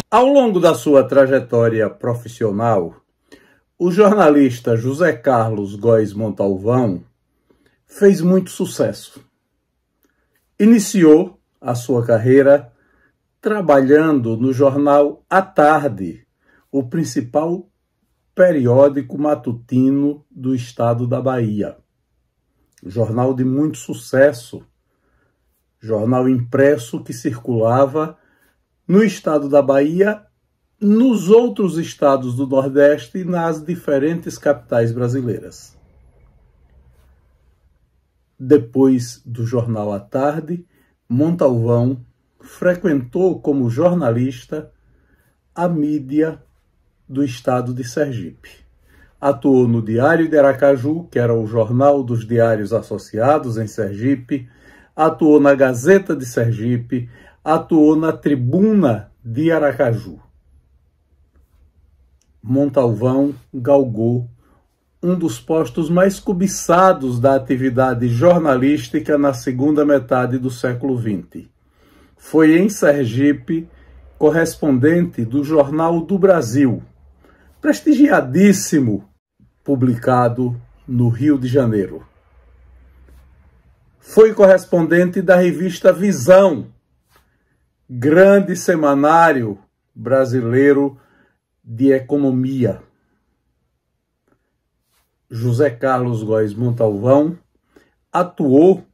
Ao longo da sua trajetória profissional, o jornalista José Carlos Góes Montalvão fez muito sucesso. Iniciou a sua carreira trabalhando no jornal À Tarde, o principal periódico matutino do estado da Bahia. Jornal de muito sucesso, jornal impresso que circulava no estado da Bahia, nos outros estados do Nordeste e nas diferentes capitais brasileiras. Depois do jornal À Tarde, Montalvão frequentou como jornalista a mídia do estado de Sergipe. Atuou no Diário de Aracaju, que era o jornal dos diários associados em Sergipe, atuou na Gazeta de Sergipe, atuou na Tribuna de Aracaju. Montalvão galgou um dos postos mais cobiçados da atividade jornalística na segunda metade do século XX. Foi em Sergipe correspondente do Jornal do Brasil, prestigiadíssimo, publicado no Rio de Janeiro. Foi correspondente da revista Visão, grande semanário brasileiro de economia. José Carlos Góes Montalvão atuou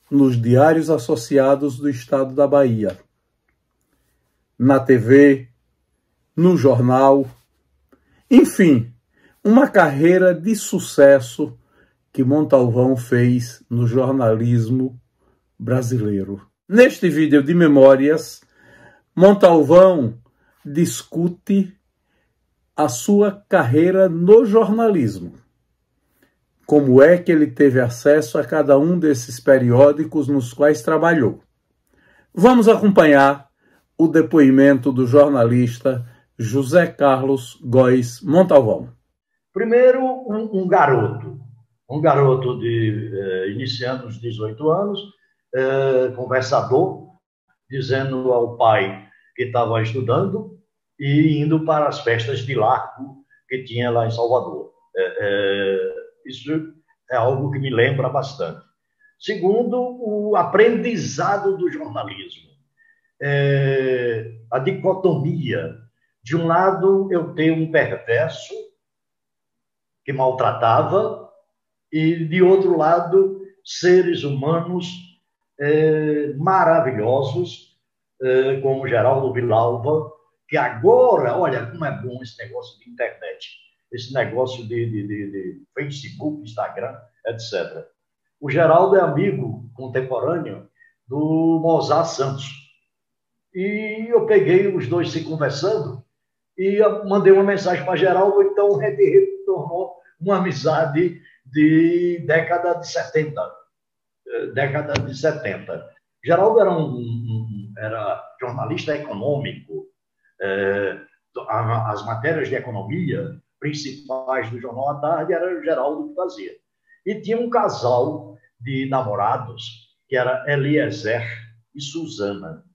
nos diários associados do estado da Bahia, na TV, no jornal, enfim, uma carreira de sucesso que Montalvão fez no jornalismo brasileiro. Neste vídeo de memórias, Montalvão discute a sua carreira no jornalismo. Como é que ele teve acesso a cada um desses periódicos nos quais trabalhou. Vamos acompanhar o depoimento do jornalista José Carlos Góes Montalvão. Primeiro, um garoto de iniciando os 18 anos, conversador, dizendo ao pai que estava estudando e indo para as festas de largo que tinha lá em Salvador. Isso é algo que me lembra bastante. Segundo, o aprendizado do jornalismo. A dicotomia. De um lado, eu tenho um perverso que maltratava e, de outro lado, seres humanos maravilhosos, como Geraldo Villalba, que agora, olha como é bom esse negócio de internet, esse negócio de Facebook, Instagram, etc. O Geraldo é amigo contemporâneo do Mozart Santos. E eu peguei os dois se conversando e mandei uma mensagem para Geraldo, então a gente tornou uma amizade de década de 70. Geraldo era jornalista econômico. As matérias de economia principais do Jornal à Tarde era o Geraldo que fazia. E tinha um casal de namorados que era Eliezer e Suzana.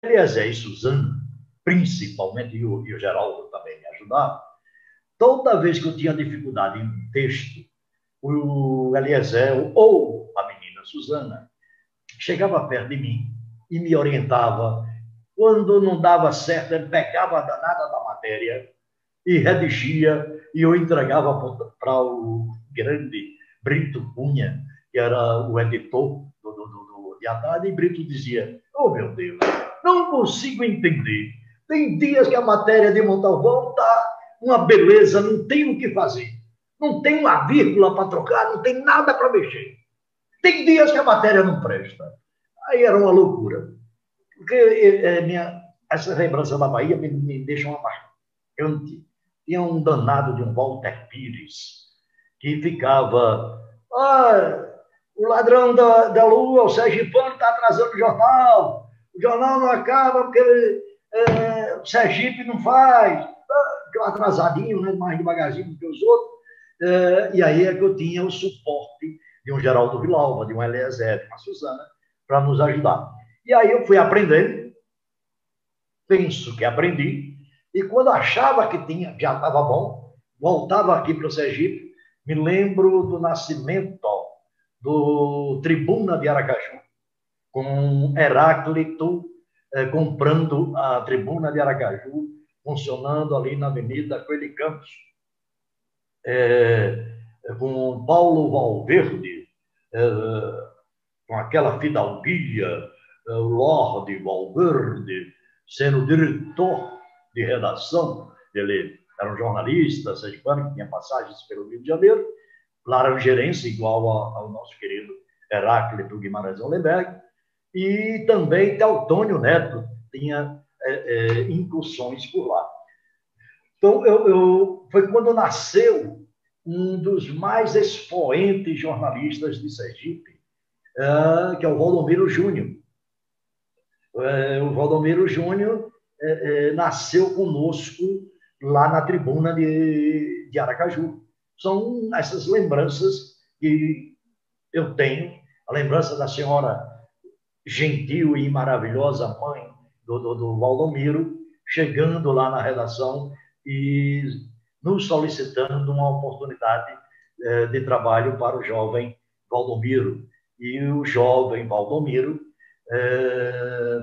Eliezer e Suzana, principalmente, e o Geraldo também me ajudava, toda vez que eu tinha dificuldade em um texto, o Eliezer ou a menina Suzana chegava perto de mim e me orientava. Quando não dava certo, ele pegava a danada da matéria e redigia, e eu entregava para o grande Brito Cunha, que era o editor de À Tarde, e Brito dizia: oh, meu Deus, não consigo entender. Tem dias que a matéria de Montalvão está uma beleza, não tem o que fazer. Não tem uma vírgula para trocar, não tem nada para mexer. Tem dias que a matéria não presta. Aí era uma loucura. Porque essa lembrança da Bahia me deixa uma marcante. Tinha um danado de um Walter Pires que ficava: o ladrão da lua, o Sergipano, está atrasando o jornal não acaba porque o Sergipe não faz, atrasadinho, né, mais devagarzinho que os outros. E aí é que eu tinha o suporte de um Geraldo Villalba, de um Eliezer, de uma Suzana, para nos ajudar. E aí eu fui aprendendo penso que aprendi, e quando achava que já estava bom, voltava aqui para o Sergipe, me lembro do nascimento do Tribuna de Aracaju, com Heráclito comprando a Tribuna de Aracaju, funcionando ali na Avenida Coelho Campos, com Paulo Valverde, com aquela fidalguia, o Lorde Valverde, sendo diretor de redação. Ele era um jornalista sergipano que tinha passagens pelo Rio de Janeiro, laranjeirense, igual ao nosso querido Heráclito Guimarães Hollenberg, e também Teotônio Neto tinha incursões por lá. Então, foi quando nasceu um dos mais expoentes jornalistas de Sergipe, que é o Valdomiro Júnior. O Valdomiro Júnior nasceu conosco lá na Tribuna de Aracaju. São essas lembranças que eu tenho, a lembrança da senhora gentil e maravilhosa mãe do Valdomiro, chegando lá na redação e nos solicitando uma oportunidade de trabalho para o jovem Valdomiro. E o jovem Valdomiro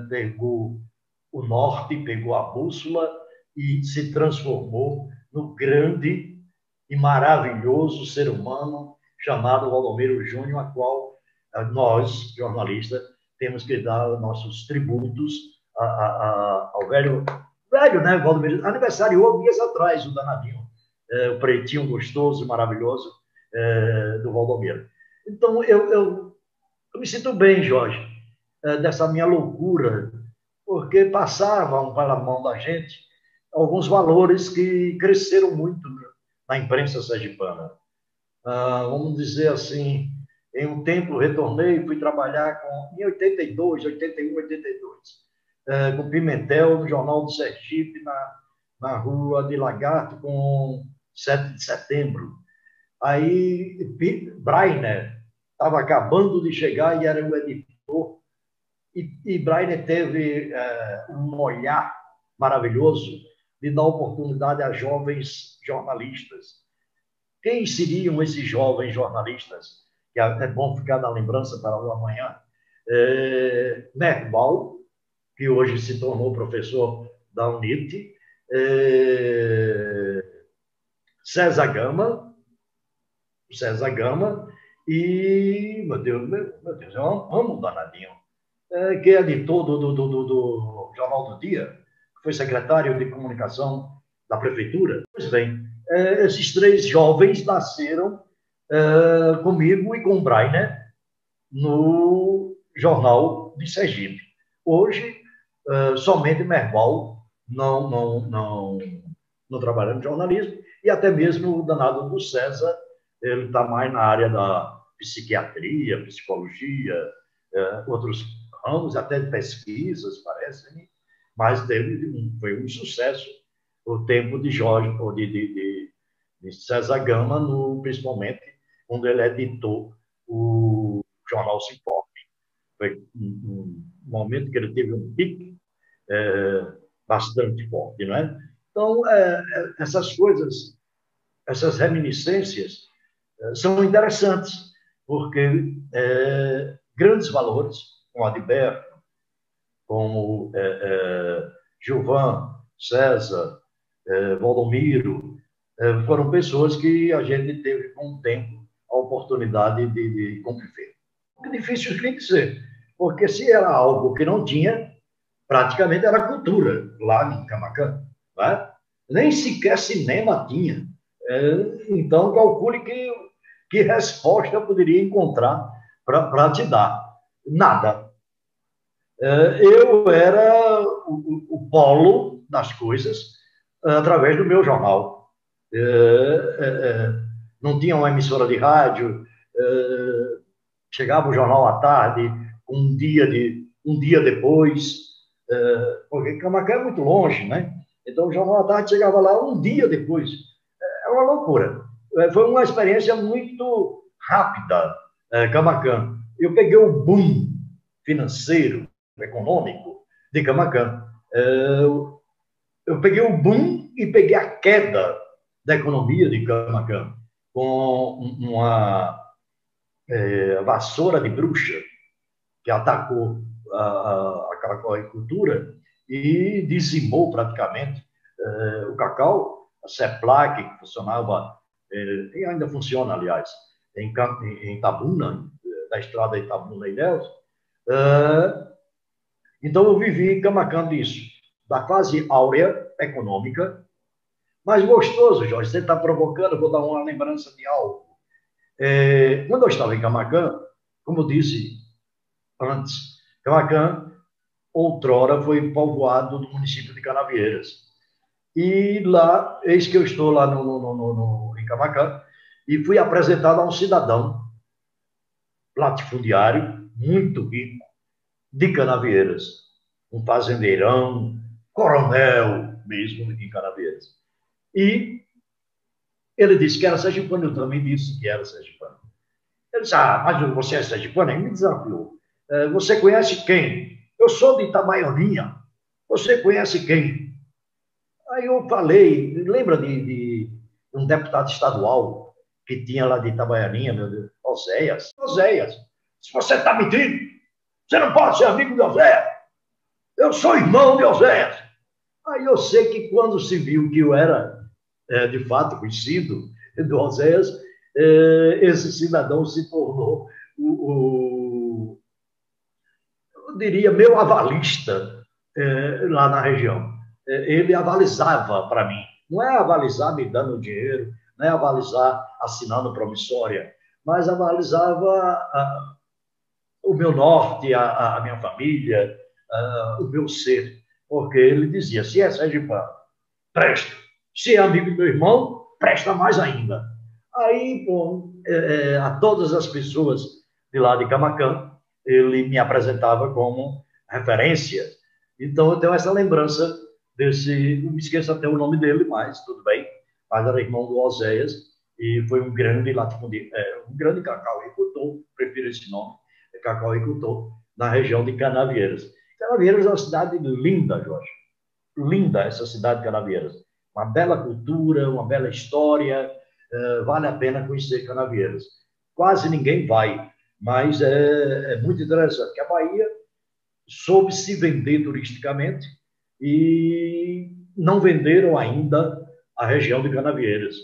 pegou o norte, pegou a bússola e se transformou no grande e maravilhoso ser humano chamado Valdomiro Júnior, a qual nós, jornalistas, temos que dar nossos tributos ao velho, né, Valdomiro? Aniversariou dias atrás, o danadinho, o pretinho gostoso e maravilhoso do Valdomiro. Então, eu me sinto bem, Jorge, dessa minha loucura, porque passavam pela mão da gente alguns valores que cresceram muito na imprensa sergipana. Vamos dizer assim, em um tempo retornei, fui trabalhar em 82, 81, 82, com Pimentel, no Jornal do Sergipe, na rua de Lagarto, com 7 de setembro. Aí, Brainer estava acabando de chegar e era o editor, e Brainer teve um olhar maravilhoso de dar oportunidade a jovens jornalistas. Quem seriam esses jovens jornalistas? Que é bom ficar na lembrança para o amanhã. Merval, que hoje se tornou professor da UNIT, César Gama, e, meu Deus, eu amo o danadinho, que é editor do Jornal do Dia, que foi secretário de comunicação da prefeitura. Pois bem, esses três jovens nasceram comigo e com o Brainer no Jornal de Sergipe. Hoje, somente Merval não trabalha no jornalismo, e até mesmo o danado do César, ele está mais na área da psiquiatria, psicologia, outros ramos, até de pesquisas, parece-me, mas foi um sucesso o tempo de Jorge, ou de César Gama, principalmente quando ele editou o Jornal Sinforme. Foi um momento que ele teve um pique bastante forte, não é? Então, essas coisas, essas reminiscências são interessantes, porque grandes valores, como Adilberto, como Gilvan, César, Valdomiro, foram pessoas que a gente teve com o tempo a oportunidade de conviver. É difícil de dizer, porque se era algo que não tinha, praticamente era cultura lá em Camaquã, né? Nem sequer cinema tinha. Então, calcule que resposta eu poderia encontrar para te dar. Nada. Eu era o polo das coisas através do meu jornal. Não tinha uma emissora de rádio, chegava o jornal à tarde, um dia depois, porque Camaquã é muito longe, né? Então o jornal à tarde chegava lá um dia depois. É uma loucura. Foi uma experiência muito rápida, Camaquã. Eu peguei o boom financeiro, econômico de Camaquã. Eu peguei o boom e peguei a queda da economia de Camaquã com uma vassoura de bruxa que atacou a cacauicultura e dizimou praticamente o cacau. A CEPLAC, que funcionava, e ainda funciona, aliás, em Itabuna, da estrada Itabuna e Ilhéus. Então, eu vivi em Camaquã disso, da fase áurea econômica, mas gostoso, Jorge, você está provocando, vou dar uma lembrança de algo. Quando eu estava em Camaquã, como eu disse antes, Camaquã, outrora, foi povoado do município de Canavieiras. E lá, eis que eu estou lá em Camaquã, e fui apresentado a um cidadão latifundiário, muito rico, de Canavieiras, um fazendeirão, coronel mesmo em Canavieiras. E ele disse que era sergipano, eu também disse que era sergipano. Ele disse, mas você é sergipano? Ele me desafiou. Você conhece quem? Eu sou de Itabaianinha. Você conhece quem? Aí eu falei, lembra de um deputado estadual que tinha lá de Itabaianinha, meu Deus, Oséias. Oséias, se você está mentindo, você não pode ser amigo de Oséias. Eu sou irmão de Oséias. Aí eu sei que quando se viu que eu era, de fato, conhecido do Oséias, esse cidadão se tornou eu diria, meu avalista lá na região. Ele avalizava para mim. Não é avalizar me dando dinheiro, não é avalizar assinando promissória, mas avalizava o meu norte, a minha família, o meu ser. Porque ele dizia, se é sergipano, presta. Se é amigo do meu irmão, presta mais ainda. Aí, bom, a todas as pessoas de lá de Camaquã, ele me apresentava como referência. Então, eu tenho essa lembrança desse... Não me esqueço até o nome dele, mas tudo bem. Mas era irmão do Oséias e foi um grande latifundiário, um grande cacauicultor, prefiro esse nome, cacauicultor, na região de Canavieiras. Canavieiras é uma cidade linda, Jorge. Linda essa cidade de Canavieiras. Uma bela cultura, uma bela história, vale a pena conhecer Canavieiras. Quase ninguém vai, mas é muito interessante, que a Bahia soube se vender turisticamente e não venderam ainda a região de Canavieiras.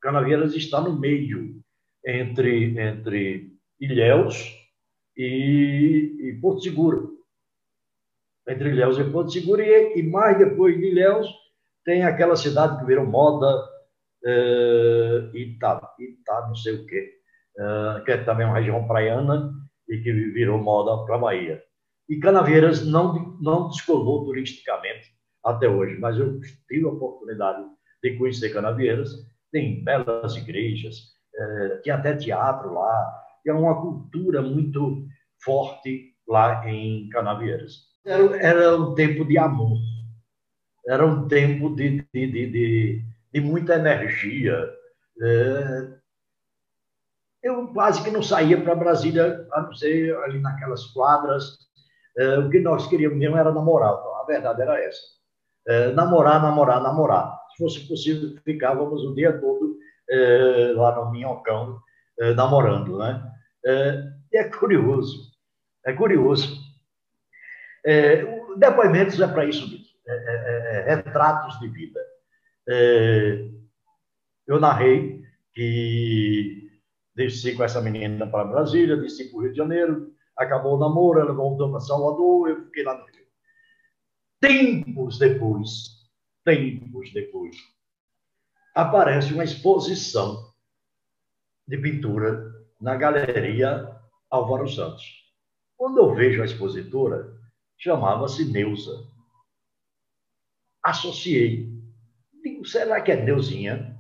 Canavieiras está no meio entre Ilhéus e Porto Seguro. Entre Ilhéus e Porto Seguro, e mais depois de Ilhéus, tem aquela cidade que virou moda, Itá, não sei o quê, que é também uma região praiana e que virou moda para a Bahia. E Canavieiras não descolou turisticamente até hoje, mas eu tive a oportunidade de conhecer Canavieiras, tem belas igrejas, tem até teatro lá, é uma cultura muito forte lá em Canavieiras. Era um tempo de amor, era um tempo de muita energia. Eu quase que não saía para Brasília, a não ser ali naquelas quadras. O que nós queríamos mesmo era namorar. A verdade era essa. Namorar, namorar, namorar. Se fosse possível, ficávamos o dia todo lá no Minhocão, namorando, né? E é curioso, é curioso. Depoimentos é para isso mesmo, retratos de vida. Eu narrei que desci com essa menina para Brasília, desci para o Rio de Janeiro, acabou o namoro, ela voltou para Salvador, eu fiquei lá no Rio. Tempos depois, aparece uma exposição de pintura na Galeria Álvaro Santos. Quando eu vejo a expositora, chamava-se Neuza. Associei. Digo, será que é Neuzinha?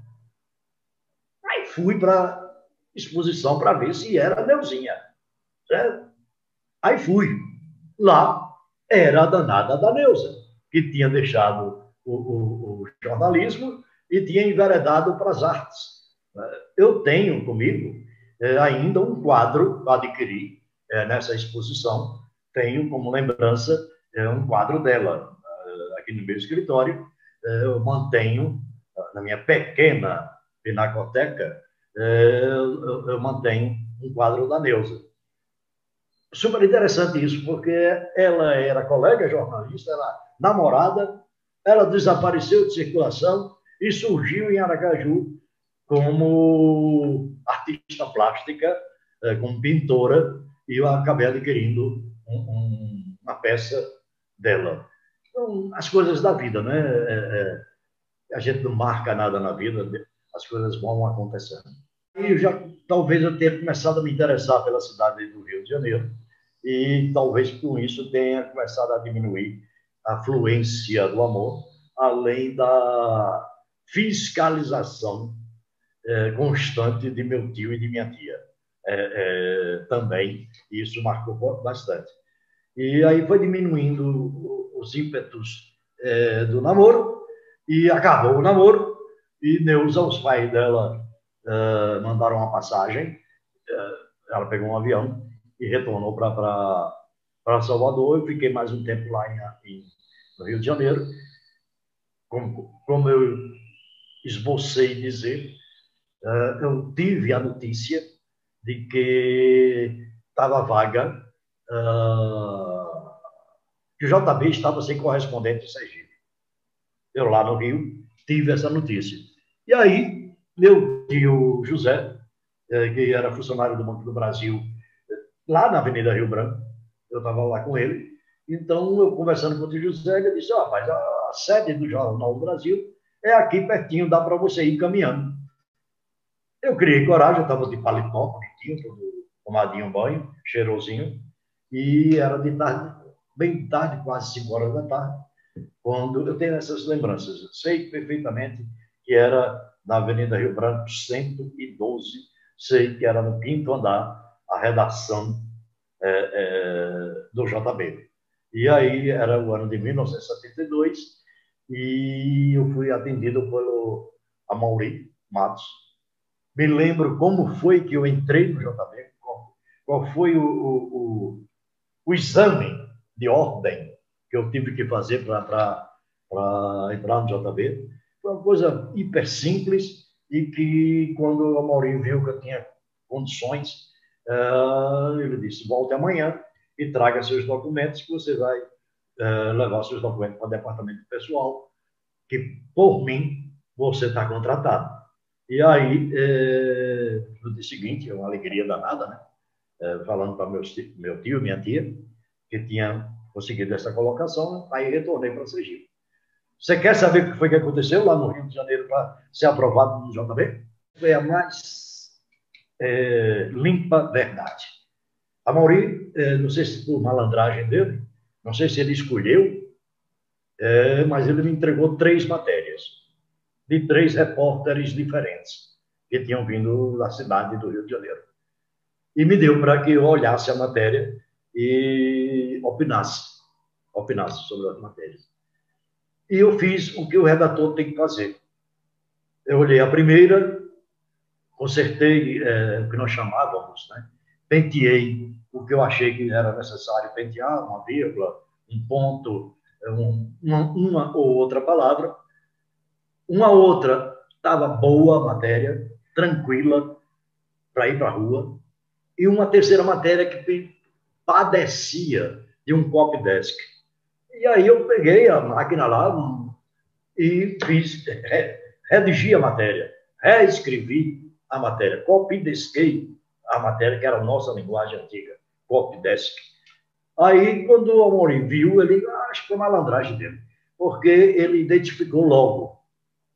Aí fui para a exposição para ver se era Neuzinha. Certo? Aí fui. Lá era a danada da Neuza, que tinha deixado o jornalismo e tinha enveredado para as artes. Eu tenho comigo ainda um quadro que adquiri nessa exposição, tenho como lembrança um quadro dela. Aqui no meu escritório, eu mantenho, na minha pequena pinacoteca, eu mantenho um quadro da Neuza. Super interessante isso, porque ela era colega jornalista, era namorada, ela desapareceu de circulação e surgiu em Aracaju como artista plástica, como pintora, e eu acabei adquirindo uma peça dela. Então, as coisas da vida, né? A gente não marca nada na vida, as coisas vão acontecendo. E talvez eu tenha começado a me interessar pela cidade do Rio de Janeiro, e talvez com isso tenha começado a diminuir a fluência do amor, além da fiscalização constante de meu tio e de minha tia. Também isso marcou bastante. E aí foi diminuindo os ímpetos do namoro, e acabou o namoro, e Neuza, os pais dela, mandaram uma passagem, ela pegou um avião e retornou para Salvador. Eu fiquei mais um tempo lá no Rio de Janeiro. Como eu esbocei dizer, eu tive a notícia de que estava vaga, que o JB estava sem correspondente em Sergipe. Eu lá no Rio tive essa notícia. E aí, meu tio José, que era funcionário do Banco do Brasil, lá na Avenida Rio Branco, eu estava lá com ele. Então, eu conversando com o tio José, ele disse: rapaz, a sede do Jornal do Brasil é aqui pertinho, dá para você ir caminhando. Eu criei coragem, eu estava de paletó, bonitinho, todo tomadinho banho, cheirosinho, e era de tarde, bem tarde, quase 5 horas da tarde, quando eu tenho essas lembranças. Eu sei perfeitamente que era na Avenida Rio Branco, 112, sei que era no 5º andar, a redação do JB. E aí era o ano de 1972, e eu fui atendido pelo Amaury Matos. Me lembro como foi que eu entrei no JB, qual foi o exame de ordem que eu tive que fazer para entrar no JB. Foi uma coisa hiper simples, e que, quando o Amaury viu que eu tinha condições, ele disse: volte amanhã e traga seus documentos, que você vai levar seus documentos para o departamento pessoal, que, por mim, você está contratado. E aí, no dia seguinte, é uma alegria danada, né? Falando para meu tio e minha tia, que tinha conseguido essa colocação, aí retornei para Sergipe. Você quer saber o que foi que aconteceu lá no Rio de Janeiro para ser aprovado no JB? Foi a mais limpa verdade. Amaury, não sei se por malandragem dele, não sei se ele escolheu, mas ele me entregou 3 matérias, de 3 repórteres diferentes, que tinham vindo da cidade do Rio de Janeiro. E me deu para que eu olhasse a matéria e opinasse sobre as matérias. E eu fiz o que o redator tem que fazer. Eu olhei a primeira, consertei o que nós chamávamos, né? Penteei o que eu achei que era necessário pentear, uma vírgula, um ponto, uma ou outra palavra. Uma outra estava boa a matéria, tranquila, para ir para a rua. E uma terceira matéria que padecia de um copydesk. E aí eu peguei a máquina lá e redigi a matéria, reescrevi a matéria, copydeskei a matéria, que era a nossa linguagem antiga, copydesk. Aí, quando o Amorim viu, ele, acho que foi malandragem dele, porque ele identificou logo.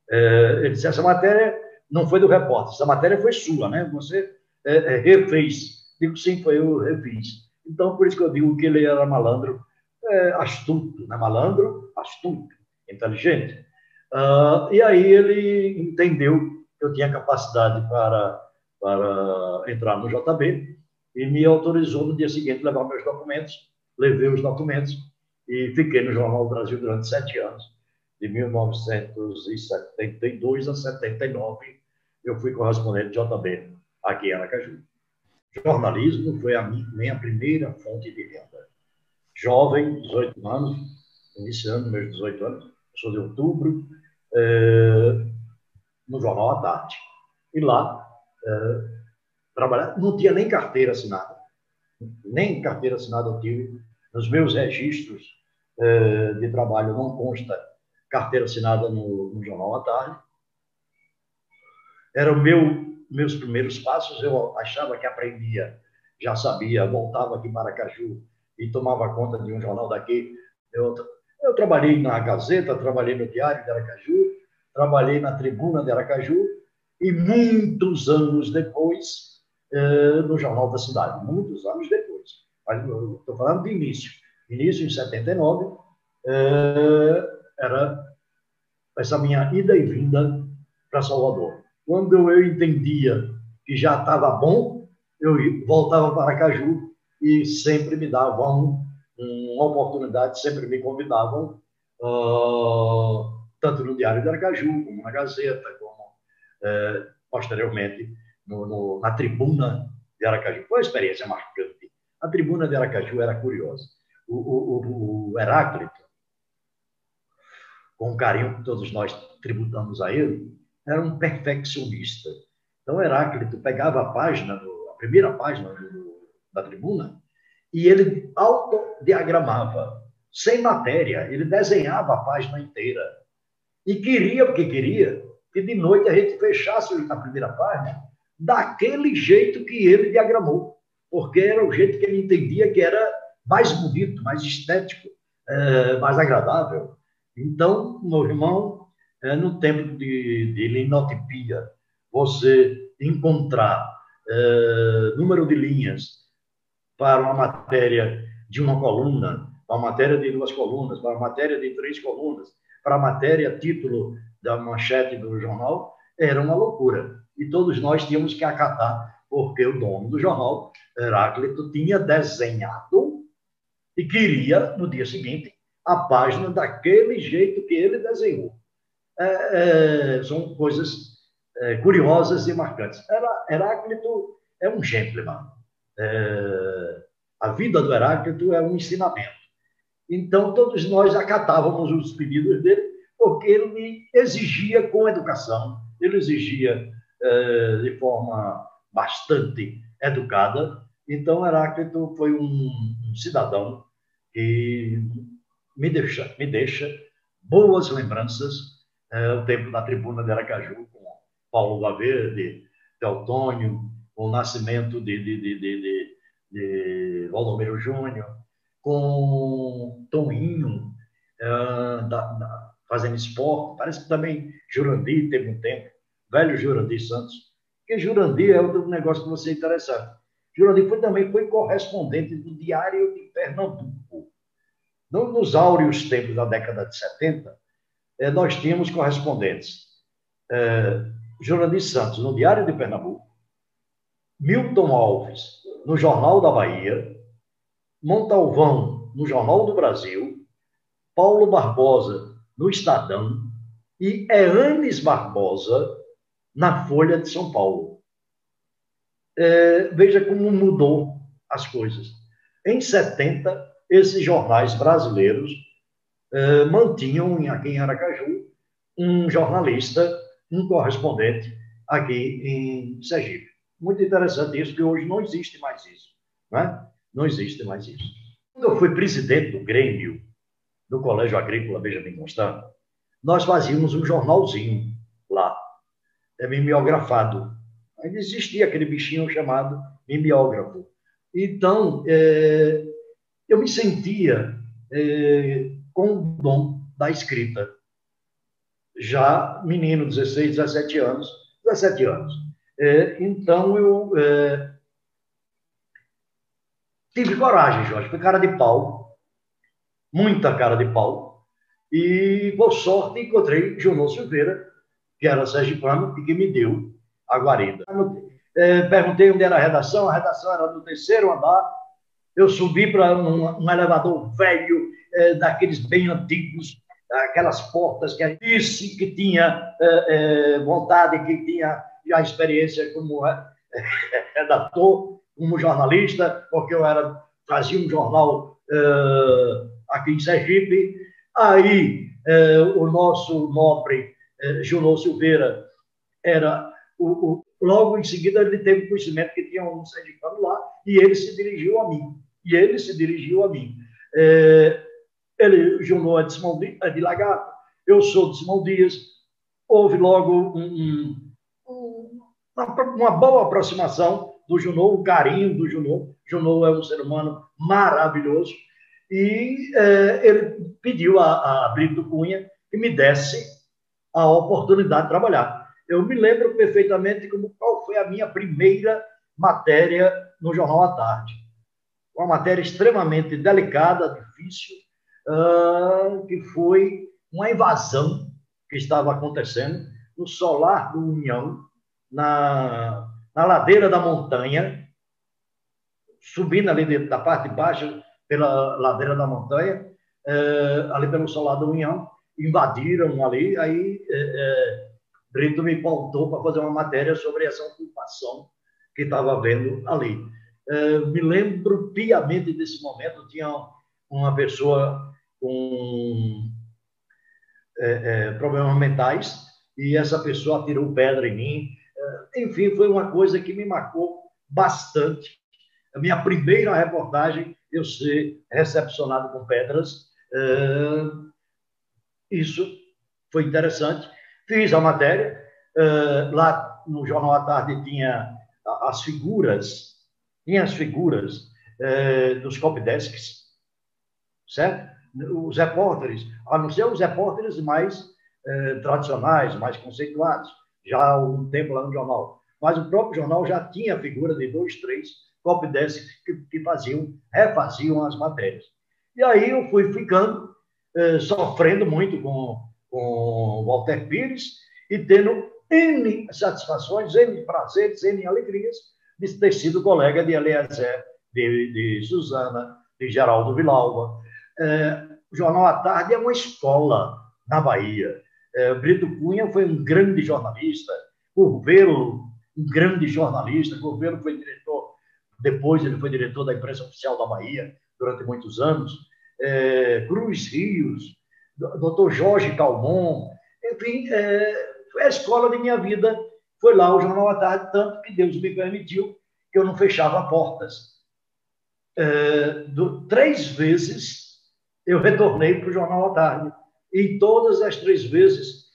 Ele disse: essa matéria não foi do repórter, essa matéria foi sua, né? Você refez. Digo: sim, foi eu refiz. Então, por isso que eu digo que ele era malandro, astuto, né? Malandro, astuto, inteligente. E aí ele entendeu que eu tinha capacidade para entrar no JB, e me autorizou no dia seguinte levar meus documentos. Levei os documentos e fiquei no Jornal do Brasil durante 7 anos. De 1972 a 79, eu fui correspondente de JB aqui em Aracaju. Jornalismo foi a minha primeira fonte de renda. jovem, 18 anos, iniciando meus 18 anos, sou de outubro, no Jornal à Tarde. E lá, trabalhar, não tinha nem carteira assinada, nem carteira assinada eu tive. Nos meus registros de trabalho não consta carteira assinada no Jornal à Tarde. Eram meus primeiros passos, eu achava que aprendia, já sabia, voltava aqui em Aracaju e tomava conta de um jornal daqui. Eu trabalhei na Gazeta, trabalhei no Diário de Aracaju, trabalhei na Tribuna de Aracaju e muitos anos depois no Jornal da Cidade, muitos anos depois. Estou falando de início em 79, era essa minha ida e vinda para Salvador. Quando eu entendia que já estava bom, eu voltava para Aracaju e sempre me davam uma oportunidade, sempre me convidavam, tanto no Diário de Aracaju, como na Gazeta, como posteriormente na Tribuna de Aracaju. Foi uma experiência marcante. A Tribuna de Aracaju era curiosa. O Heráclito, com o carinho que todos nós tributamos a ele, era um perfeccionista. Então, Heráclito pegava a primeira página da Tribuna, e ele autodiagramava, sem matéria, ele desenhava a página inteira. E porque queria, que de noite a gente fechasse a primeira página daquele jeito que ele diagramou, porque era o jeito que ele entendia que era mais bonito, mais estético, mais agradável. Então, meu irmão, no tempo de linotipia, você encontrar número de linhas para uma matéria de uma coluna, para uma matéria de 2 colunas, para uma matéria de 3 colunas, para a matéria título da manchete do jornal, era uma loucura. E todos nós tínhamos que acatar, porque o dono do jornal, Heráclito, tinha desenhado e queria, no dia seguinte, a página daquele jeito que ele desenhou. São coisas curiosas e marcantes. Heráclito é um gentleman. A vida do Heráclito é um ensinamento. Então, todos nós acatávamos os pedidos dele, porque ele exigia com educação, ele exigia de forma bastante educada. Então, Heráclito foi um cidadão que me deixa boas lembranças. O tempo da Tribuna de Aracaju, com Paulo Valverde, Teotônio, o nascimento de Valdomiro Júnior, com Toninho, fazendo esporte. Parece que também Jurandir teve um tempo, velho Jurandir Santos, porque Jurandir é outro negócio que você é interessante. Jurandir também foi correspondente do Diário de Pernambuco. Nos áureos tempos da década de 70, nós tínhamos correspondentes. Jurandir Santos, no Diário de Pernambuco, Milton Alves, no Jornal da Bahia, Montalvão, no Jornal do Brasil, Paulo Barbosa, no Estadão, e Eanes Barbosa, na Folha de São Paulo. Veja como mudou as coisas. Em 70, esses jornais brasileiros mantinham aqui em Aracaju um jornalista, um correspondente aqui em Sergipe. Muito interessante isso, que hoje não existe mais isso. Né? Não existe mais isso. Quando eu fui presidente do Grêmio, do Colégio Agrícola Benjamin Constant, nós fazíamos um jornalzinho lá, mimeografado. Ainda existia aquele bichinho chamado mimeógrafo. Então, eu me sentia com o dom da escrita. Já menino, 16, 17 anos. Então, eu tive coragem, Jorge. Fui cara de pau, muita cara de pau. E, por sorte, encontrei Junô Silveira, que era sergipano e que me deu a guarida. Perguntei onde era a redação era no 3º andar. Eu subi para um elevador velho, daqueles bem antigos, aquelas portas que disse que tinha vontade, que tinha já experiência como redator, como jornalista, porque eu era fazia um jornal aqui em Sergipe. Aí o nosso nobre Junô Silveira era logo em seguida ele teve conhecimento que tinha um sergipano lá e ele se dirigiu a mim. Junô é de Lagarto, eu sou de Simão Dias. Houve logo uma boa aproximação do Junô, o carinho do Junô. Junô é um ser humano maravilhoso. E ele pediu a Brito Cunha que me desse a oportunidade de trabalhar. Eu me lembro perfeitamente qual foi a minha primeira matéria no Jornal à Tarde. Uma matéria extremamente delicada, difícil, que foi uma invasão que estava acontecendo no solar do União, na ladeira da montanha, subindo ali da parte de baixo, pela ladeira da montanha, ali pelo solar do União, invadiram ali, aí Brito me pautou para fazer uma matéria sobre essa ocupação que estava havendo ali. Me lembro piamente desse momento, tinha uma pessoa com problemas mentais, e essa pessoa atirou pedra em mim. Enfim, foi uma coisa que me marcou bastante. A minha primeira reportagem, eu ser recepcionado com pedras, isso foi interessante. Fiz a matéria, lá no Jornal à Tarde tinha as figuras dos copydesks, certo? Os repórteres, a não ser os repórteres mais tradicionais, mais conceituados, já há um tempo lá no jornal. Mas o próprio jornal já tinha a figura de 2, 3 copydesks que refaziam as matérias. E aí eu fui ficando, sofrendo muito com Walter Pires e tendo N satisfações, N prazeres, N alegrias de ter sido colega de Eliezer, de Suzana, de Geraldo Villalba. O Jornal à Tarde é uma escola na Bahia. Brito Cunha foi um grande jornalista, Curvelo, um grande jornalista. Curvelo foi diretor, depois ele foi diretor da imprensa oficial da Bahia durante muitos anos. Cruz Rios, Dr. Jorge Calmon, enfim, foi a escola de minha vida. Foi lá o Jornal à Tarde, tanto que Deus me permitiu que eu não fechava portas. 3 vezes eu retornei para o Jornal à Tarde. E todas as 3 vezes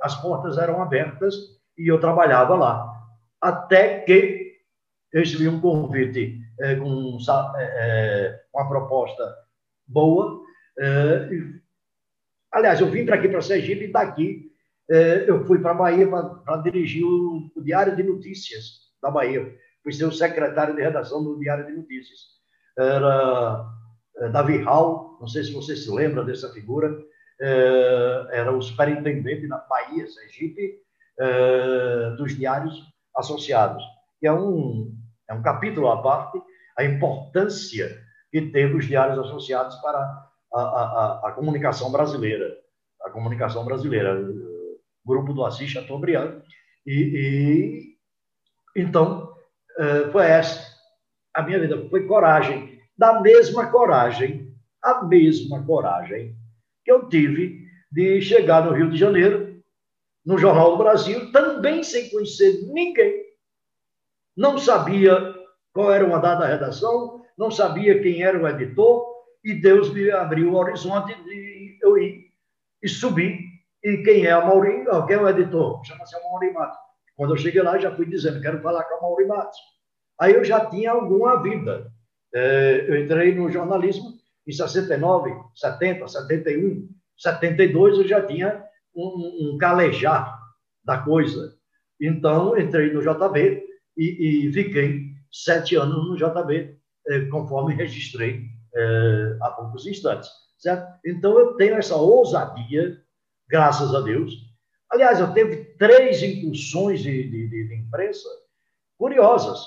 as portas eram abertas e eu trabalhava lá. Até que eu recebi um convite com uma proposta boa. Aliás, eu vim para aqui, para Sergipe, e daqui eu fui para a Bahia para dirigir o Diário de Notícias da Bahia. Fui ser o secretário de redação do Diário de Notícias. Era Davi Hall, não sei se você se lembra dessa figura, era o superintendente na Bahia, Sergipe, dos diários associados. E é um capítulo à parte, a importância que teve os diários associados para a comunicação brasileira. A comunicação brasileira, o grupo do Assis Chateaubriand. Então, foi essa a minha vida, foi coragem. A mesma coragem que eu tive de chegar no Rio de Janeiro, no Jornal do Brasil, também sem conhecer ninguém. Não sabia qual era o andar da redação, não sabia quem era o editor, e Deus me abriu o horizonte de eu ir e subir. E quem é a Mauri? Quem é o editor? Chama-se Mauri Matos. Quando eu cheguei lá, já fui dizendo, quero falar com a Mauri Matos. Aí eu já tinha alguma vida. Eu entrei no jornalismo em 69, 70, 71, 72, eu já tinha um calejar da coisa. Então, entrei no JB e fiquei 7 anos no JB, conforme registrei há poucos instantes. Certo? Então, eu tenho essa ousadia, graças a Deus. Aliás, eu teve 3 incursões de imprensa curiosas.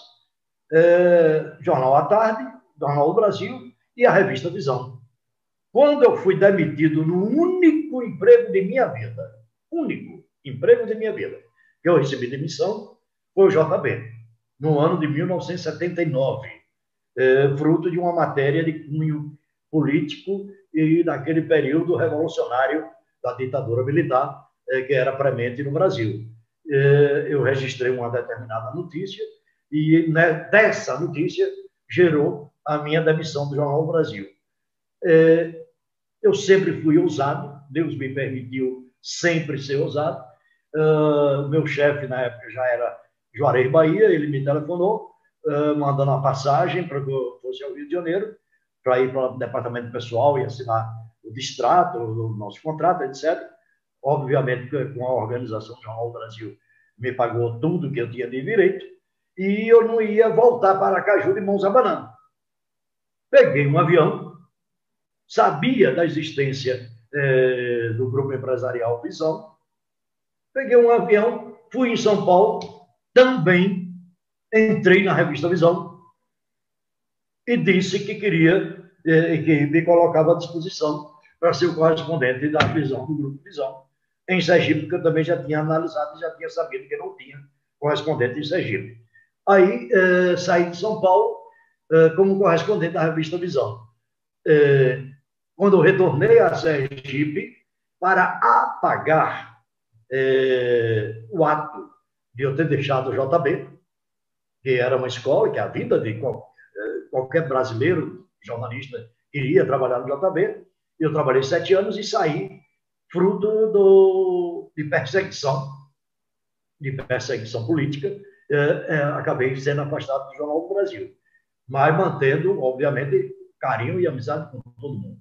Jornal à Tarde, Jornal do Brasil e a revista Visão. Quando eu fui demitido no único emprego de minha vida, que eu recebi demissão, foi o JB, no ano de 1979. fruto de uma matéria de cunho político e daquele período revolucionário da ditadura militar que era premente no Brasil. Eu registrei uma determinada notícia e dessa notícia gerou a minha demissão do Jornal do Brasil. Eu sempre fui ousado, Deus me permitiu sempre ser ousado. Meu chefe na época já era Juarez Bahia, ele me telefonou, mandando a passagem para que eu fosse ao Rio de Janeiro, para ir para o departamento pessoal e assinar o distrato, o nosso contrato, etc. Obviamente, com a organização do Jornal do Brasil, me pagou tudo que eu tinha de direito, e eu não ia voltar para Aracaju de mãos abanando. Peguei um avião, sabia da existência do grupo empresarial Visão, peguei um avião, fui em São Paulo, também entrei na revista Visão e disse que queria, que me colocava à disposição para ser o correspondente da Visão, do grupo Visão, em Sergipe, porque eu também já tinha analisado e já tinha sabido que não tinha correspondente em Sergipe. Aí saí de São Paulo como correspondente da revista Visão. Quando eu retornei a Sergipe para apagar o ato de eu ter deixado o JB, que era uma escola, que é a vida de qualquer brasileiro, jornalista, iria trabalhar no JB. Eu trabalhei 7 anos e saí fruto de perseguição política. Acabei sendo afastado do Jornal do Brasil, mas mantendo, obviamente, carinho e amizade com todo mundo.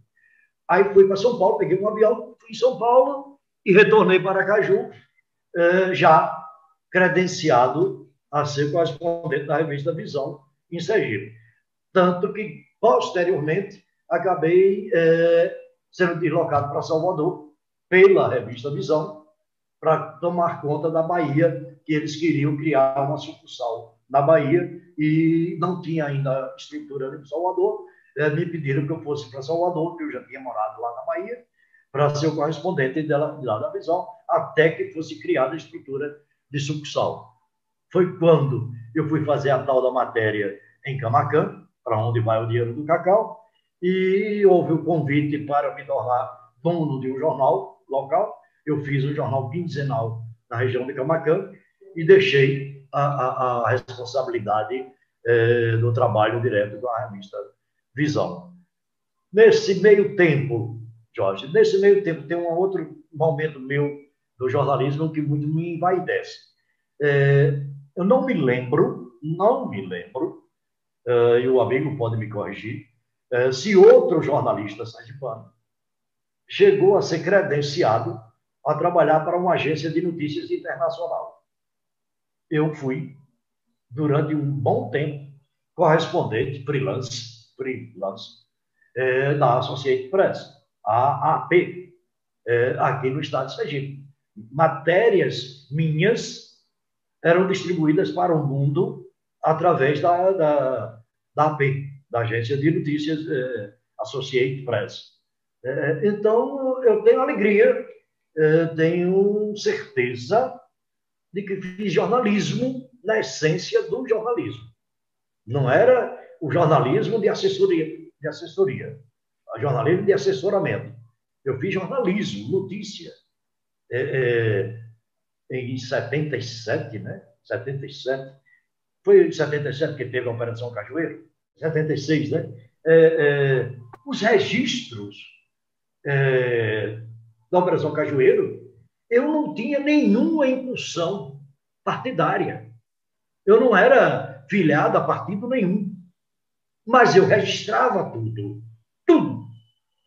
Aí fui para São Paulo, peguei um avião, fui em São Paulo e retornei para Aracaju, já credenciado a ser correspondente da revista Visão em Sergipe. Tanto que, posteriormente, acabei sendo deslocado para Salvador pela revista Visão para tomar conta da Bahia, que eles queriam criar uma sucursal na Bahia e não tinha ainda estrutura em Salvador. Me pediram que eu fosse para Salvador, que eu já tinha morado lá na Bahia, para ser o correspondente de lá da Visão, até que fosse criada a estrutura de sucursal. Foi quando eu fui fazer a tal da matéria em Camaquã, para onde vai o dinheiro do cacau, e houve o convite para me tornar dono de um jornal local. Eu fiz um jornal quinzenal na região de Camaquã e deixei a responsabilidade do trabalho direto com a revista Visão. Nesse meio tempo, Jorge, tem um outro momento meu do jornalismo que muito me envaidece. Eu não me lembro, e o amigo pode me corrigir, se outro jornalista sergipano chegou a ser credenciado a trabalhar para uma agência de notícias internacional. Eu fui, durante um bom tempo, correspondente freelance da Associated Press, a AP, aqui no estado de Sergipe. Matérias minhas eram distribuídas para o mundo através da AP, da Agência de Notícias Associated Press. Então, eu tenho alegria, tenho certeza de que fiz jornalismo na essência do jornalismo. Não era o jornalismo de assessoria, o jornalismo de assessoramento. Eu fiz jornalismo, notícia. Em 77, né? 77. Foi em 77 que teve a Operação Cajueiro? 76, né? Os registros da Operação Cajueiro, eu não tinha nenhuma impulsão partidária. Eu não era filiado a partido nenhum. Mas eu registrava tudo.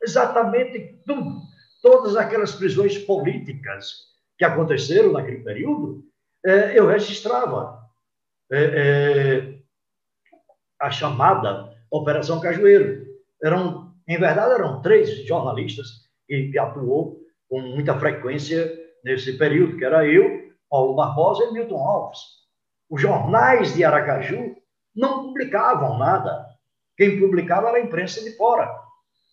Exatamente tudo. Todas aquelas prisões políticas que aconteceram naquele período, eu registrava. A chamada Operação Cajueiro. Em verdade, eram 3 jornalistas que atuou com muita frequência nesse período, que era eu, Paulo Barbosa e Milton Alves. Os jornais de Aracaju não publicavam nada. Quem publicava era a imprensa de fora.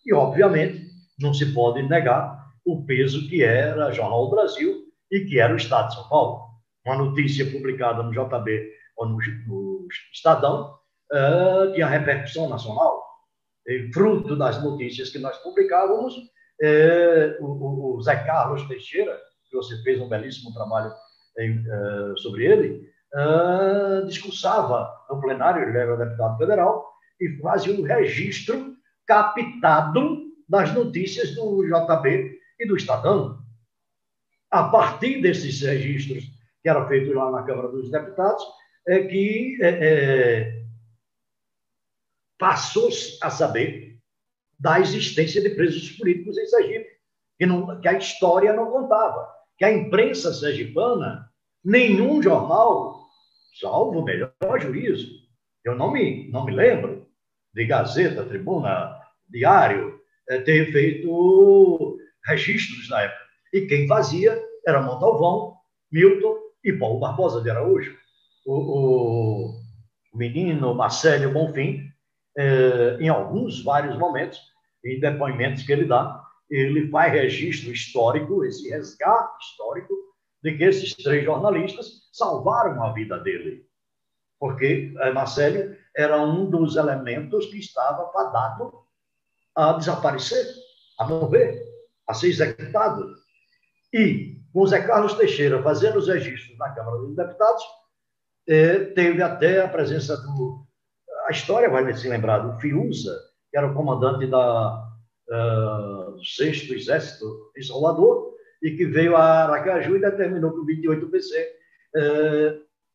E, obviamente, não se pode negar o peso que era o Jornal do Brasil e que era o Estado de São Paulo. Uma notícia publicada no JB ou no Estadão tinha repercussão nacional, e fruto das notícias que nós publicávamos. O Zé Carlos Teixeira, que você fez um belíssimo trabalho sobre ele, discursava no plenário, ele era deputado federal, e fazia um registro captado das notícias do JB e do Estadão. A partir desses registros que eram feitos lá na Câmara dos Deputados, passou-se a saber da existência de presos políticos em Sergipe, que a história não contava, que a imprensa sergipana, nenhum jornal, salvo o melhor juízo, eu não me lembro de Gazeta, Tribuna, Diário, ter feito registros na época. E quem fazia era Montalvão, Milton e Paulo Barbosa de Araújo. O menino Marcelo Bonfim, em vários momentos, em depoimentos que ele dá, ele faz registro histórico, esse resgate histórico, de que esses 3 jornalistas salvaram a vida dele. Porque Marcelo era um dos elementos que estava fadado a desaparecer, a morrer, a ser executado. E, com Zé Carlos Teixeira fazendo os registros na Câmara dos Deputados, teve até a presença do... A história vai se lembrar do Fiuza, que era o comandante do 6º Exército em Salvador, e que veio a Aracaju e determinou que o 28BC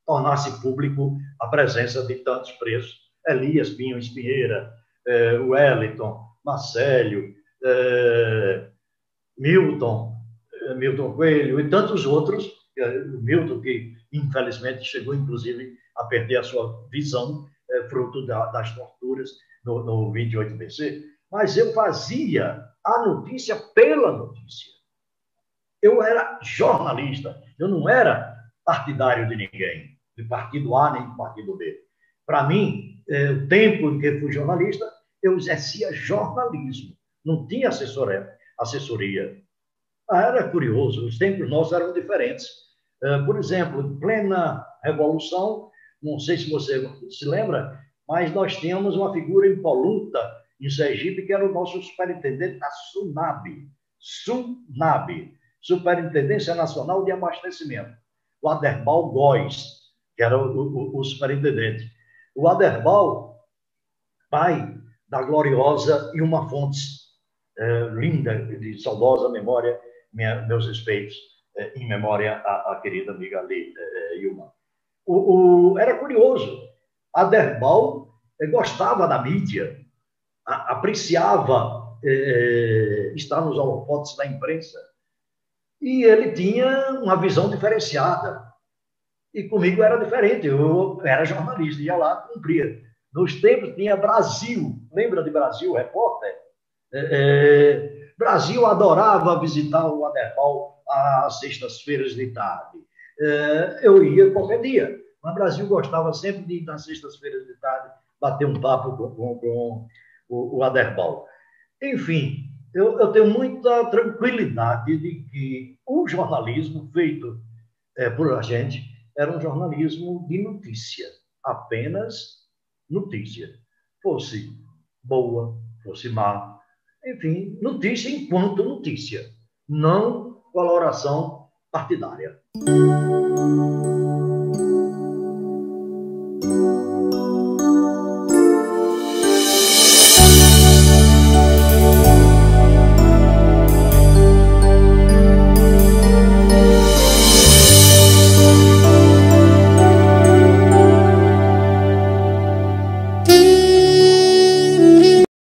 tornasse público a presença de tantos presos. Elias Pinho Espinheira, Wellington, Marcelo, Milton Coelho e tantos outros. Milton, que infelizmente chegou, inclusive, a perder a sua visão, fruto das torturas no 28BC. Mas eu fazia a notícia pela notícia. Eu era jornalista, eu não era partidário de ninguém, de partido A nem de partido B. Para mim, o tempo em que fui jornalista, eu exercia jornalismo, não tinha assessoria. Era curioso, os tempos nossos eram diferentes. Por exemplo, em plena Revolução, não sei se você se lembra, mas nós tínhamos uma figura impoluta em Sergipe, que era o nosso superintendente da SUNAB, Superintendência Nacional de Abastecimento, o Aderbal Góes, que era o superintendente. O Aderbal, pai da gloriosa Ilma Fontes, linda, de saudosa memória, meus respeitos, em memória à querida amiga ali, Ilma. Era curioso, Aderbal gostava da mídia, apreciava estar nos holofotes da imprensa, e ele tinha uma visão diferenciada. E comigo era diferente, eu era jornalista, ia lá, cumpria. Nos tempos tinha Brasil, lembra de Brasil, repórter? Brasil adorava visitar o Aderbal às sextas-feiras de tarde. Eu ia qualquer dia, mas Brasil gostava sempre de ir nas sextas-feiras de tarde bater um papo com o Aderbal. Enfim, eu tenho muita tranquilidade de que o jornalismo feito por a gente era um jornalismo de notícia, apenas notícia. Fosse boa, fosse má, enfim, notícia enquanto notícia, não coloração partidária.